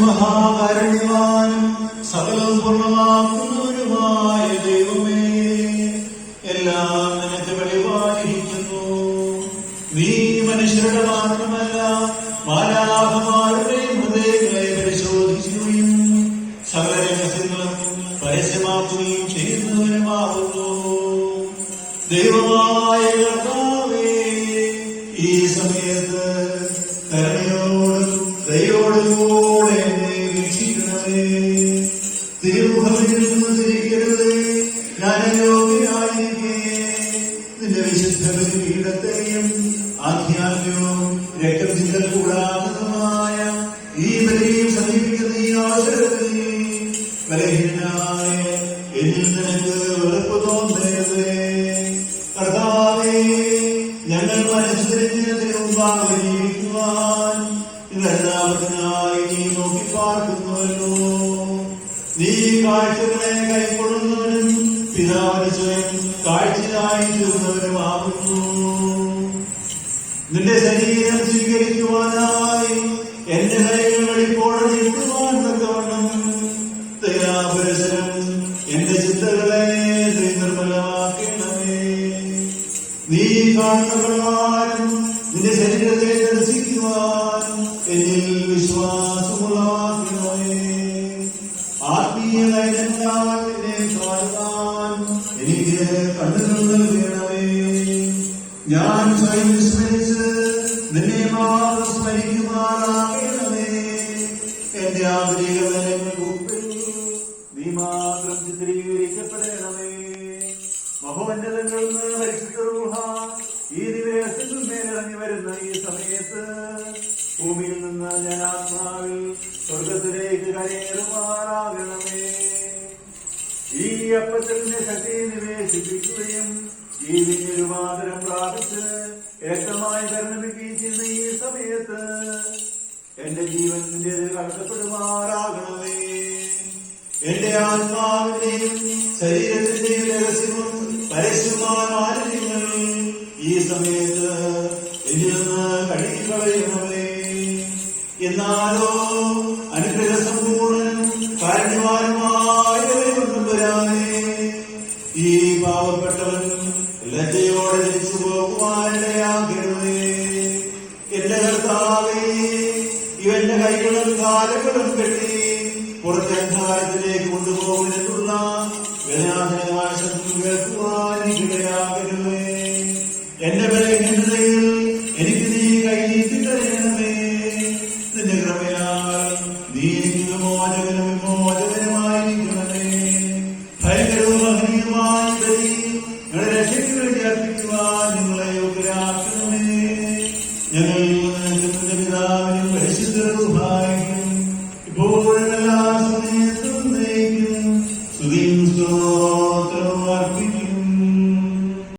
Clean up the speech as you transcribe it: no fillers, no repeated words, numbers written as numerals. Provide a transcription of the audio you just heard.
മഹാകാരുണ്യവാനും സകലം പൂർണ്ണമാക്കുന്നവനുമായ ദൈവമേ, എല്ലാം നിനക്ക് വെളിവായിരിക്കുന്നു. നീ മനുഷ്യരുടെ മാത്രമല്ല മാലാഖമാരുടെയും ഹൃദയങ്ങളെ പരിശോധിക്കുകയും സകല രഹസ്യങ്ങളും പരസ്യമാക്കുകയും ചെയ്യുന്നവനുമാകുന്നു. ദൈവമായ കർത്താവേ, ഈ സമയത്ത് കരുണയോടും ദയോടും കൂടെ എന്നെ വീക്ഷിക്കണമേ. തിരുമുഖത്തിൽ നിന്ന് തിരിക്കരുത്, ഞാൻ അയോഗ്യനായിരിക്കെ. നിന്റെ വിശുദ്ധ ബലിപീഠത്തെയും ആധ്യാത്മ്യവും രക്തം ചിന്തൽ കൂടാത്തതുമായ ഈ ബലിയും സമീപിക്കുന്ന ഈ അവസരത്തിൽ ബലഹീനനായ എന്നിൽ നിനക്ക് വെറുപ്പ് തോന്നരുത്. കർത്താവേ, ഞങ്ങൾ മനസ്സ് തിരിഞ്ഞതിന് മുമ്പാകെ ജീവിക്കുവാൻ ഇതെല്ലാവർക്കായി നീ നോക്കി പാർക്കുന്നുവല്ലോ. നീ കാഴ്ചകളെ കൈക്കൊള്ളുന്നവനും പിതാവിന് സ്വയം കാഴ്ചയായി തീർന്നവനുമാകുന്നു. നിന്റെ ശരീരം സ്വീകരിക്കുവാനായി എന്റെ കൈകൾ വെളിപ്പോടെ നീട്ടുവാൻ തക്കവണ്ണം ദയാപരശരം എന്റെ ചിന്തകളെ നിർമ്മലമാക്കണമേ. നീ കാണുന്ന പ്രകാരം നിന്റെ ശരീരത്തെ ദർശിക്കുവാൻ എന്നിൽ വിശ്വാസമുള്ളതാക്കണമേ. ആത്മീയ നൈരന്യാൽ എന്നെ കാണുവാൻ എനിക്ക് കണ്ണുകൾ നൽകണമേ. ഞാൻ സ്വയം വിസ്മരിച്ച് നിന്നെ മാത്രം സ്മരിക്കുമാറാകണമേ. എന്റെ ആന്തരിക ബലങ്ങൾക്കുള്ളിൽ നീ മാത്രം ചിത്രീകരിക്കപ്പെടണമേ. മഹോന്നതങ്ങളിൽ നിന്ന് പരിശുദ്ധ റൂഹ ഈ ദിവസത്തിന്മേലിറങ്ങി വരുന്ന ഈ സമയത്ത് ഭൂമിയിൽ നിന്ന് ഞാൻ ആത്മാവിൽ സ്വർഗത്തിലേക്ക് കരയേറുമാറാകണമേ. ഈ അപ്പത്തിന്റെ ശക്തി നിവേശിപ്പിക്കുകയും ജീവിന് രൂപാന്തരം പ്രാപിച്ച് ഏകമായി പരിണമിക്കുകയും ചെയ്യുന്ന ഈ സമയത്ത് എന്റെ ജീവൻ നിന്റേത് കടത്തപ്പെടുമാറാകണമേ. എന്റെ ആത്മാവിന്റെയും ശരീരത്തിന്റെയും രഹസ്യവും പരസ്യമായ മാലിന്യങ്ങൾ ഈ സമയത്ത് എന്നിൽ നിന്ന് കഴുകിക്കളയണമേ. എന്നാലോ അനുഗ്രഹസമ്പൂർണ്ണനും കാരുണ്യവാനുമായ തമ്പുരാനേ, ഈ പാവപ്പെട്ടവൻ ലജ്ജയോടെ തിരിച്ചു പോകുവാനിടയാകരുതേ. എന്റെ കർത്താവേ, ഇവന്റെ കൈകളും കാലുകളും കെട്ടി പുറത്തന്ധാരത്തിലേക്ക് കൊണ്ടുപോകുന്നതിനുള്ള വേദനാജനകമായ ശബ്ദം കേൾക്കുവാനിടയാകരുതേ. എന്റെ ബലഹീനതയിൽ എനിക്ക് നീ കൈനീട്ടി തരണമേ. നിന്റെ കൃപയാൽ നീ എനിക്ക് വിമോചകനുമായിരിക്കണമേ. ഭയങ്കരവും മഹനീയമായ ബലി ഞങ്ങളുടെ രക്ഷയ്ക്ക് വേണ്ടി അർപ്പിക്കുവാൻ നിങ്ങളെ യോഗ്യരാക്കണമേ. ഞങ്ങൾ